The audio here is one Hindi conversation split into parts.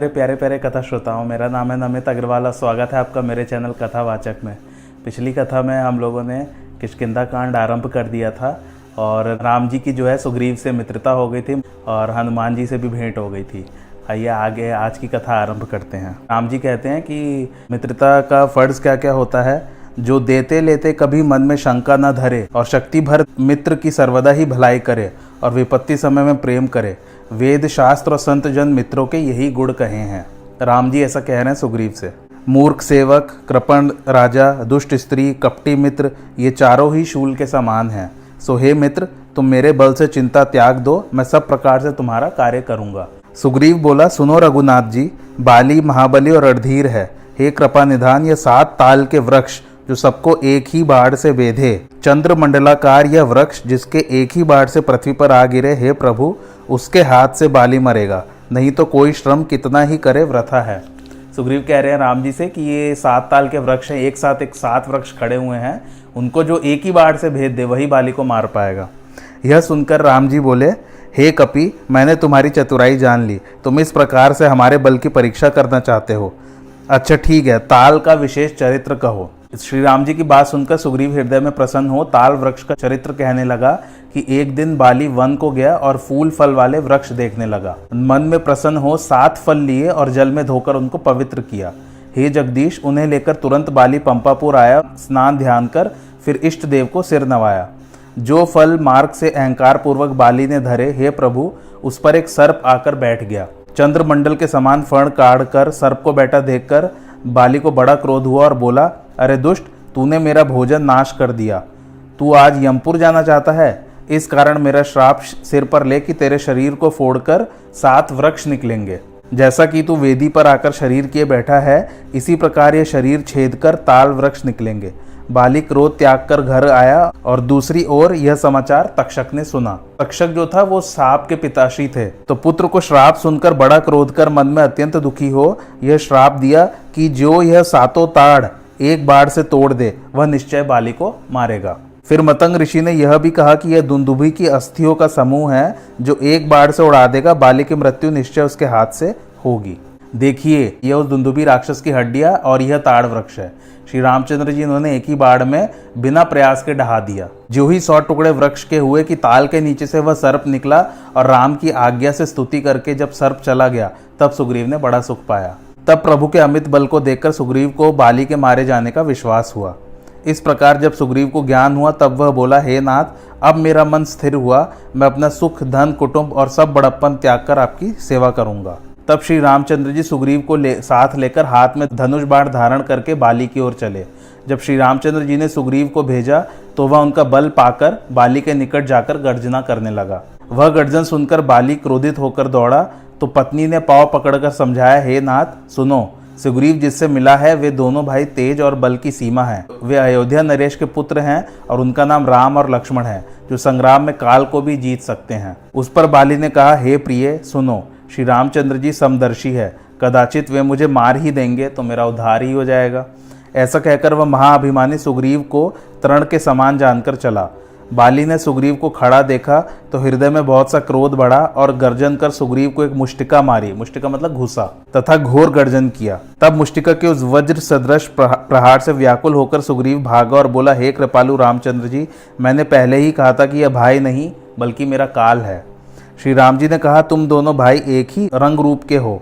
मेरे प्यारे प्यारे कथा श्रोताओं, मेरा नाम है नमित अग्रवाल और स्वागत है आपका मेरे चैनल कथावाचक में। पिछली कथा में हम लोगों ने किष्किंधा कांड आरंभ कर दिया था और राम जी की जो है सुग्रीव से मित्रता हो गई थी और हनुमान जी से भी भेंट हो गई थी। आइए आगे आज की कथा आरंभ करते हैं। राम जी कहते हैं कि मित्रता का फर्ज क्या क्या होता है। जो देते लेते कभी मन में शंका न धरे और शक्ति भर मित्र की सर्वदा ही भलाई करे और विपत्ति समय में प्रेम करे। वेद शास्त्र और संत जन मित्रों के यही गुण कहे हैं। राम जी ऐसा कह रहे हैं सुग्रीव से। मूर्ख सेवक, कृपण राजा, दुष्ट स्त्री, कपटी मित्र, ये चारों ही शूल के समान हैं। सो हे मित्र, तुम मेरे बल से चिंता त्याग दो, मैं सब प्रकार से तुम्हारा कार्य करूंगा। सुग्रीव बोला, सुनो रघुनाथ जी, बाली, महाबली और रणधीर है। हे कृपा निधान, ये 7 ताल के वृक्ष जो सबको एक ही बाढ़ से बेधे, चंद्र मंडलाकार यह वृक्ष जिसके एक ही बाढ़ से पृथ्वी पर आ गिरे, हे प्रभु, उसके हाथ से बाली मरेगा, नहीं तो कोई श्रम कितना ही करे वृथा है। सुग्रीव कह रहे हैं राम जी से कि ये 7 ताल के वृक्ष हैं, एक साथ एक 7 वृक्ष खड़े हुए हैं, उनको जो एक ही बाढ़ से भेद दे वही बाली को मार पाएगा। यह सुनकर राम जी बोले, हे कपि, मैंने तुम्हारी चतुराई जान ली। तुम इस प्रकार से हमारे बल की परीक्षा करना चाहते हो। अच्छा ठीक है, ताल का विशेष चरित्र कहो। श्री राम जी की बात सुनकर सुग्रीव हृदय में प्रसन्न हो ताल वृक्ष का चरित्र कहने लगा कि एक दिन बाली वन को गया और फूल फल वाले वृक्ष देखने लगा। मन में प्रसन्न हो 7 फल लिए और जल में धोकर उनको पवित्र किया। हे जगदीश, उन्हें लेकर तुरंत बाली पंपापुर आया, स्नान ध्यान कर फिर इष्ट देव को सिर नवाया। जो फल मार्ग से अहंकार पूर्वक बाली ने धरे, हे प्रभु, उस पर एक सर्प आकर बैठ गया। चंद्रमंडल के समान फण काढ़ कर सर्प को बैठा देखकर बाली को बड़ा क्रोध हुआ और बोला, अरे दुष्ट, तूने मेरा भोजन नाश कर दिया। तू आज यमपुर जाना चाहता है। इस कारण मेरा श्राप सिर पर ले कि तेरे शरीर को फोड़कर 7 वृक्ष निकलेंगे। जैसा कि तू वेदी पर आकर शरीर किए बैठा है, इसी प्रकार ये शरीर छेद कर ताल वृक्ष निकलेंगे। बाली क्रोध त्याग कर घर आया और दूसरी ओर यह समाचार तक्षक ने सुना। तक्षक जो था वो सांप के पिताश्री थे, तो पुत्र को श्राप सुनकर बड़ा क्रोध कर मन में अत्यंत दुखी हो यह श्राप दिया कि जो यह 7 ताड़ एक बाढ़ से तोड़ दे वह निश्चय बाली को मारेगा। फिर मतंग ऋषि ने यह भी कहा कि यह दुंदुभी की अस्थियों का समूह है, जो एक बाढ़ से उड़ा देगा, बाली की मृत्यु निश्चय उसके हाथ से होगी। देखिए, यह उस दुंदुभी राक्षस की हड्डियां और यह ताड़ वृक्ष है। श्री रामचंद्र जी इन्होंने एक ही बाढ़ में बिना प्रयास के ढहा दिया। जो ही 100 टुकड़े वृक्ष के हुए कि ताल के नीचे से वह सर्प निकला और राम की आज्ञा से स्तुति करके जब सर्प चला गया, तब सुग्रीव ने बड़ा सुख पाया। तब प्रभु के अमित बल को देखकर सुग्रीव को बाली के मारे जाने का विश्वास हुआ। इस प्रकार जब सुग्रीव को ज्ञान हुआ तब वह बोला, हे नाथ, अब मेरा मन स्थिर हुआ, मैं अपना सुख, धन, कुटुंब और सब बड़प्पन त्याग कर आपकी सेवा करूंगा। तब श्री रामचंद्र जी सुग्रीव को साथ लेकर हाथ में धनुष बाण धारण करके बाली की ओर चले। जब श्री रामचंद्र जी ने सुग्रीव को भेजा तो वह उनका बल पाकर बाली के निकट जाकर गर्जना करने लगा। वह गर्जन सुनकर बाली क्रोधित होकर दौड़ा तो पत्नी ने पांव पकड़कर समझाया, हे नाथ, सुनो, सुग्रीव जिससे मिला है वे दोनों भाई तेज और बल की सीमा है। वे अयोध्या नरेश के पुत्र हैं और उनका नाम राम और लक्ष्मण है, जो संग्राम में काल को भी जीत सकते हैं। उस पर बाली ने कहा, हे प्रिय, सुनो, श्री रामचंद्र जी समदर्शी है, कदाचित वे मुझे मार ही देंगे तो मेरा उद्धार ही हो जाएगा। ऐसा कहकर वह महाअभिमानी सुग्रीव को तृण के समान जानकर चला। बाली ने सुग्रीव को खड़ा देखा तो हृदय में बहुत सा क्रोध बढ़ा और गर्जन कर सुग्रीव को एक मुष्टिका मारी, मुष्टिका मतलब घुसा, तथा घोर गर्जन किया। तब मुष्टिका के उस वज्र सदृश प्रहार से व्याकुल होकर सुग्रीव भागा और बोला, हे कृपालु रामचंद्र जी, मैंने पहले ही कहा था कि यह भाई नहीं बल्कि मेरा काल है। श्री राम जी ने कहा, तुम दोनों भाई एक ही रंग रूप के हो,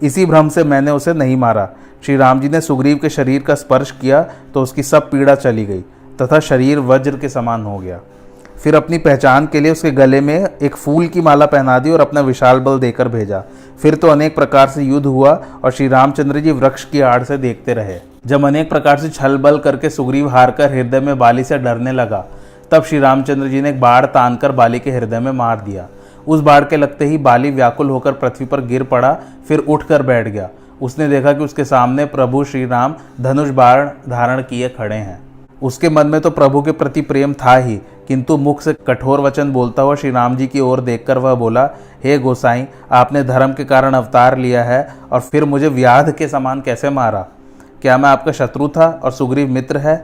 इसी भ्रम से मैंने उसे नहीं मारा। श्री राम जी ने सुग्रीव के शरीर का स्पर्श किया तो उसकी सब पीड़ा चली गई तथा शरीर वज्र के समान हो गया। फिर अपनी पहचान के लिए उसके गले में एक फूल की माला पहना दी और अपना विशाल बल देकर भेजा। फिर तो अनेक प्रकार से युद्ध हुआ और श्री रामचंद्र जी वृक्ष की आड़ से देखते रहे। जब अनेक प्रकार से छल बल करके सुग्रीव हारकर हृदय में बाली से डरने लगा, तब श्री रामचंद्र जी ने एक बाढ़ तानकर बाली के हृदय में मार दिया। उस बाढ़ के लगते ही बाली व्याकुल होकर पृथ्वी पर गिर पड़ा, फिर उठकर बैठ गया। उसने देखा कि उसके सामने प्रभु श्री राम धनुष बाण धारण किए खड़े हैं। उसके मन में तो प्रभु के प्रति प्रेम था ही, किंतु मुख से कठोर वचन बोलता हुआ श्री राम जी की ओर देखकर वह बोला, हे गोसाई, आपने धर्म के कारण अवतार लिया है और फिर मुझे व्याध के समान कैसे मारा? क्या मैं आपका शत्रु था और सुग्रीव मित्र है?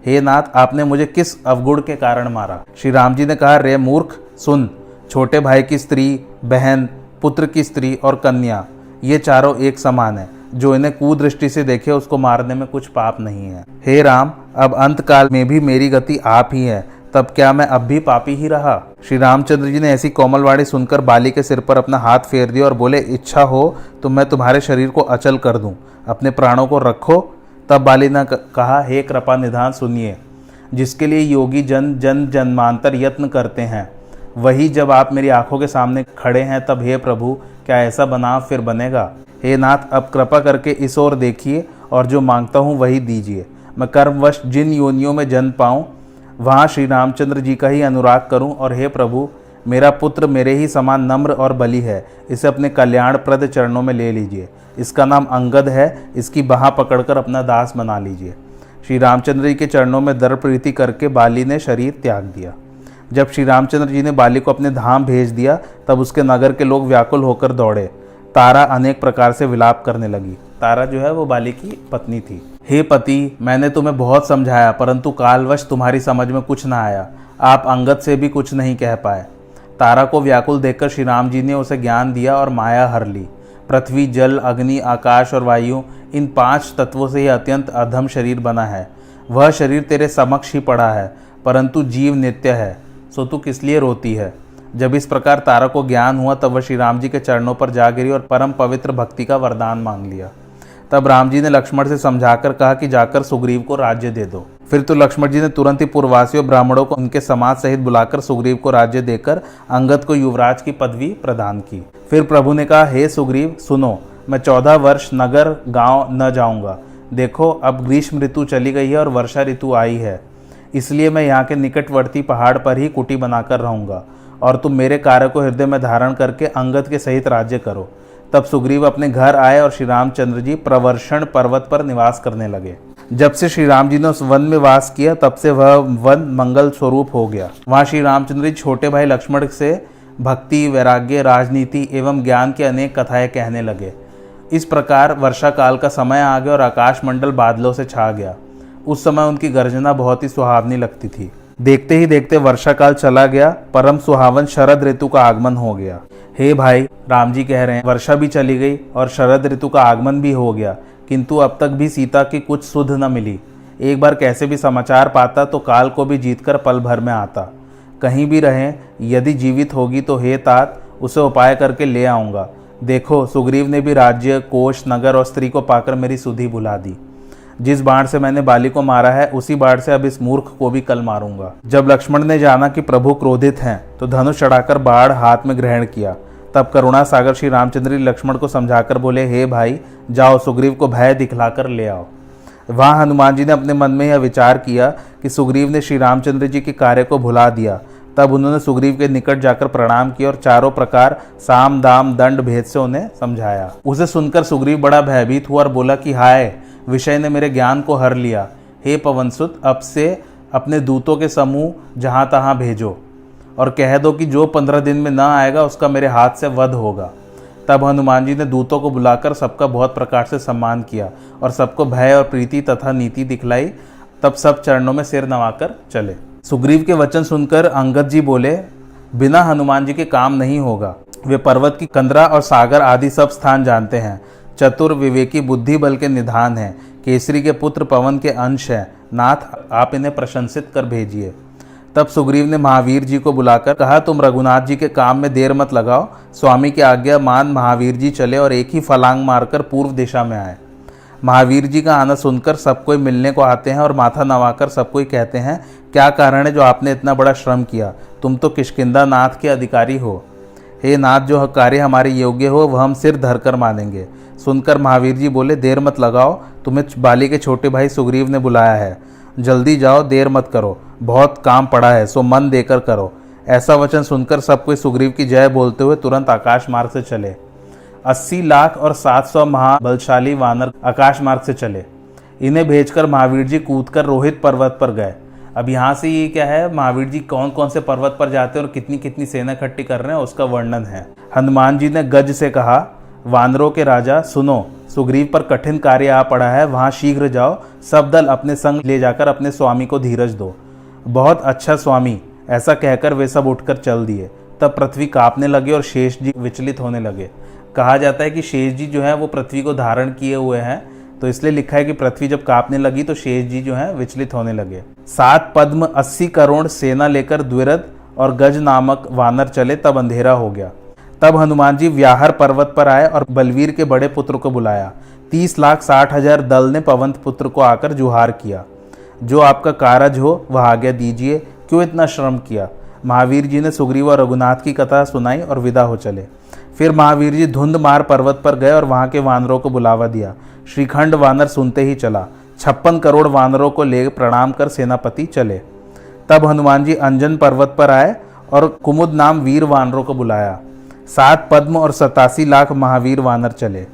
हे नाथ, आपने मुझे किस अवगुण के कारण मारा? श्री राम जी ने कहा, रे मूर्ख, सुन, छोटे भाई की स्त्री, बहन, पुत्र की स्त्री और कन्या, ये चारों एक समान है। जो इन्हें कुदृष्टि से देखे उसको मारने में कुछ पाप नहीं है। हे राम, अब अंत काल में भी मेरी गति आप ही है, तब क्या मैं अब भी पापी ही रहा? श्री रामचंद्र जी ने ऐसी कोमल वाणी सुनकर बाली के सिर पर अपना हाथ फेर दिया और बोले, इच्छा हो तो मैं तुम्हारे शरीर को अचल कर दूं, अपने प्राणों को रखो। तब बाली ने कहा, हे कृपा निधान, सुनिए, जिसके लिए योगी जन जन जन्मांतर यत्न करते हैं, वही जब आप मेरी आंखों के सामने खड़े हैं, तब हे प्रभु, क्या ऐसा बनाव फिर बनेगा? हे नाथ, अब कृपा करके इस ओर देखिए और जो मांगता हूँ वही दीजिए। मैं कर्मवश जिन योनियों में जन्म पाऊँ वहाँ श्री रामचंद्र जी का ही अनुराग करूँ। और हे प्रभु, मेरा पुत्र मेरे ही समान नम्र और बली है, इसे अपने कल्याणप्रद चरणों में ले लीजिए। इसका नाम अंगद है, इसकी बाह पकड़कर अपना दास बना लीजिए। श्री रामचंद्र जी के चरणों में दृढ़ प्रीति करके बाली ने शरीर त्याग दिया। जब श्री रामचंद्र जी ने बाली को अपने धाम भेज दिया, तब उसके नगर के लोग व्याकुल होकर दौड़े। तारा अनेक प्रकार से विलाप करने लगी। तारा जो है वो बाली की पत्नी थी। हे पति, मैंने तुम्हें बहुत समझाया, परंतु कालवश तुम्हारी समझ में कुछ न आया। आप अंगद से भी कुछ नहीं कह पाए। तारा को व्याकुल देखकर श्री राम जी ने उसे ज्ञान दिया और माया हर ली। पृथ्वी, जल, अग्नि, आकाश और वायु, इन 5 तत्वों से ही अत्यंत अधम शरीर बना है। वह शरीर तेरे समक्ष ही पड़ा है, परंतु जीव नित्य है, सो तू किस लिए रोती है? जब इस प्रकार तारा को ज्ञान हुआ, तब वह श्री राम जी के चरणों पर जा गिरी और परम पवित्र भक्ति का वरदान मांग लिया। तब राम जी ने लक्ष्मण से समझाकर कहा कि जाकर सुग्रीव को राज्य दे दो। फिर तो लक्ष्मण जी ने तुरंत ही पूर्ववासियों ब्राह्मणों को उनके समाज सहित बुलाकर सुग्रीव को राज्य देकर अंगद को युवराज की पदवी प्रदान की। फिर प्रभु ने कहा, हे सुग्रीव, सुनो, मैं 14 वर्ष नगर गांव न जाऊंगा। देखो, अब ग्रीष्म ऋतु चली गई है और वर्षा ऋतु आई है, इसलिए मैं यहाँ के निकटवर्ती पहाड़ पर ही कुटी बनाकर रहूंगा और तुम मेरे कार्य को हृदय में धारण करके अंगद के सहित राज्य करो। तब सुग्रीव अपने घर आए और श्री रामचंद्र जी प्रवर्षण पर्वत पर निवास करने लगे। जब से श्री राम जी ने उस वन में वास किया, तब से वह वन मंगल स्वरूप हो गया। वहाँ श्री रामचंद्र जी छोटे भाई लक्ष्मण से भक्ति, वैराग्य, राजनीति एवं ज्ञान की अनेक कथाएं कहने लगे। इस प्रकार वर्षा काल का समय आ गया और आकाश मंडल बादलों से छा गया। उस समय उनकी गर्जना बहुत ही सुहावनी लगती थी। देखते ही देखते वर्षा काल चला गया, परम सुहावन शरद ऋतु का आगमन हो गया। हे भाई, राम जी कह रहे हैं, वर्षा भी चली गई और शरद ऋतु का आगमन भी हो गया, किंतु अब तक भी सीता की कुछ सुध न मिली। एक बार कैसे भी समाचार पाता तो काल को भी जीतकर पल भर में आता। कहीं भी रहें, यदि जीवित होगी तो हे तात, उसे उपाय करके ले आऊँगा। देखो, सुग्रीव ने भी राज्य, कोष, नगर और स्त्री को पाकर मेरी सुधि भुला दी। जिस बाण से मैंने बाली को मारा है, उसी बाण से अब इस मूर्ख को भी कल मारूंगा। जब लक्ष्मण ने जाना कि प्रभु क्रोधित हैं, तो धनुष चढ़ाकर बाण हाथ में ग्रहण किया। तब करुणा सागर श्री रामचंद्र लक्ष्मण को समझाकर बोले, हे भाई, जाओ सुग्रीव को भय दिखलाकर ले आओ। वहाँ हनुमान जी ने अपने मन में यह विचार किया कि सुग्रीव ने श्री रामचंद्र जी के कार्य को भुला दिया। तब उन्होंने सुग्रीव के निकट जाकर प्रणाम किया और चारों प्रकार साम, दाम, दंड भेद से उन्हें समझाया। उसे सुनकर सुग्रीव बड़ा भयभीत हुआ और बोला कि हाय, विषय ने मेरे ज्ञान को हर लिया। हे पवनसुत, अब से अपने दूतों के समूह जहाँ तहाँ भेजो और कह दो कि जो 15 दिन में न आएगा उसका मेरे हाथ से वध होगा। तब हनुमान जी ने दूतों को बुलाकर सबका बहुत प्रकार से सम्मान किया और सबको भय और प्रीति तथा नीति दिखलाई। तब सब चरणों में सिर नवाकर चले। सुग्रीव के वचन सुनकर अंगद जी बोले, बिना हनुमान जी के काम नहीं होगा। वे पर्वत की कंदरा और सागर आदि सब स्थान जानते हैं। चतुर, विवेकी, बुद्धि बल के निधान हैं। केसरी के पुत्र पवन के अंश हैं। नाथ, आप इन्हें प्रशंसित कर भेजिए। तब सुग्रीव ने महावीर जी को बुलाकर कहा, तुम रघुनाथ जी के काम में देर मत लगाओ, स्वामी की आज्ञा मान महावीर जी चले और एक ही फलांग मारकर पूर्व दिशा में आए। महावीर जी का आना सुनकर सब कोई मिलने को आते हैं और माथा नवाकर सब कोई कहते हैं, क्या कारण है जो आपने इतना बड़ा श्रम किया? तुम तो किष्किंधा नाथ के अधिकारी हो। हे नाथ, जो कार्य हमारे योग्य हो वह हम सिर धरकर मानेंगे। सुनकर महावीर जी बोले, देर मत लगाओ, तुम्हें बाली के छोटे भाई सुग्रीव ने बुलाया है, जल्दी जाओ, देर मत करो, बहुत काम पड़ा है, सो मन देकर करो। ऐसा वचन सुनकर सब कोई सुग्रीव की जय बोलते हुए तुरंत आकाश मार्ग से चले। 80 लाख और 700 महाबलशाली वानर आकाश मार्ग से चले। इन्हें भेजकर महावीर जी कूदकर रोहित पर्वत पर गए। अब यहाँ से ये क्या है, महावीर जी कौन कौन से पर्वत पर जाते हैं और कितनी कितनी सेना इकट्ठी कर रहे हैं उसका वर्णन है। हनुमान जी ने गज से कहा, वानरों के राजा सुनो, सुग्रीव पर कठिन कार्य आ पड़ा है, वहां शीघ्र जाओ, सब दल अपने संग ले जाकर अपने स्वामी को धीरज दो। बहुत अच्छा स्वामी, ऐसा कहकर वे सब उठकर चल दिए। तब पृथ्वी कांपने लगे और शेष जी विचलित होने लगे। कहा जाता है कि शेष जी जो है वो पृथ्वी को धारण किए हुए हैं, तो इसलिए लिखा है कि पृथ्वी जब कांपने लगी तो शेष जी जो है विचलित होने लगे। 7 पद्म 80 करोड़ सेना लेकर द्विरथ और गज नामक वानर चले, तब अंधेरा हो गया। तब हनुमान जी व्याहर पर्वत पर आए और बलवीर के बड़े पुत्र को बुलाया। 30,60,000 दल ने पवंत पुत्र को आकर जुहार किया, जो आपका कारज हो वह आज्ञा दीजिए, क्यों इतना श्रम किया? महावीर जी ने सुग्रीव और रघुनाथ की कथा सुनाई और विदा हो चले। फिर महावीर जी धुंधमार पर्वत पर गए और वहां के वानरों को बुलावा दिया। श्रीखंड वानर सुनते ही चला। 56 करोड़ वानरों को ले प्रणाम कर सेनापति चले। तब हनुमान जी अंजन पर्वत पर आए और कुमुद नाम वीर वानरों को बुलाया। 7 पद्म और 87 लाख महावीर वानर चले।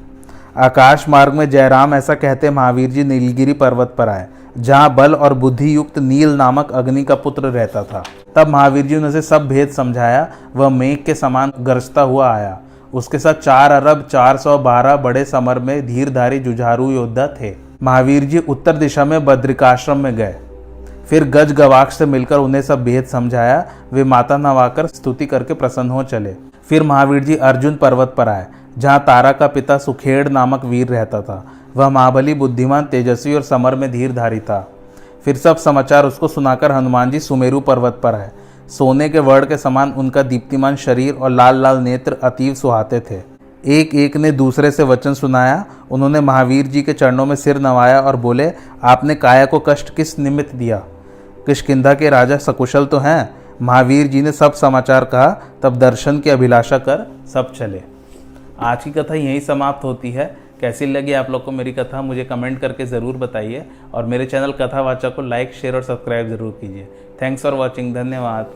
आकाश मार्ग में जयराम ऐसा कहते महावीर जी नीलगिरी पर्वत पर आए, जहाँ बल और बुद्धि युक्त नील नामक अग्नि का पुत्र रहता था। तब महावीर जी ने उसे सब भेद समझाया। वह मेघ के समान गरजता हुआ आया। उसके साथ 4 अरब 412 बड़े समर में धीरधारी जुझारू योद्धा थे। महावीर जी उत्तर दिशा में बद्रिकाश्रम में गए। फिर गज गवाक्ष से मिलकर उन्हें सब भेद समझाया। वे माता नवाकर स्तुति करके प्रसन्न हो चले। फिर महावीर जी अर्जुन पर्वत पर आए, जहाँ तारा का पिता सुखेड़ नामक वीर रहता था। वह महाबली, बुद्धिमान, तेजस्वी और समर में धीरधारी था। फिर सब समाचार उसको सुनाकर हनुमान जी सुमेरु पर्वत पर आए। सोने के वर्ण के समान उनका दीप्तिमान शरीर और लाल लाल नेत्र अतीव सुहाते थे। एक एक ने दूसरे से वचन सुनाया। उन्होंने महावीर जी के चरणों में सिर नवाया और बोले, आपने काया को कष्ट किस निमित्त दिया? किष्किंधा के राजा सकुशल तो हैं? महावीर जी ने सब समाचार कहा। तब दर्शन की अभिलाषा कर सब चले। आज की कथा यहीं समाप्त होती है। कैसी लगी आप लोग को मेरी कथा, मुझे कमेंट करके ज़रूर बताइए और मेरे चैनल कथावाचक को लाइक, शेयर और सब्सक्राइब ज़रूर कीजिए। Thanks for watching. धन्यवाद।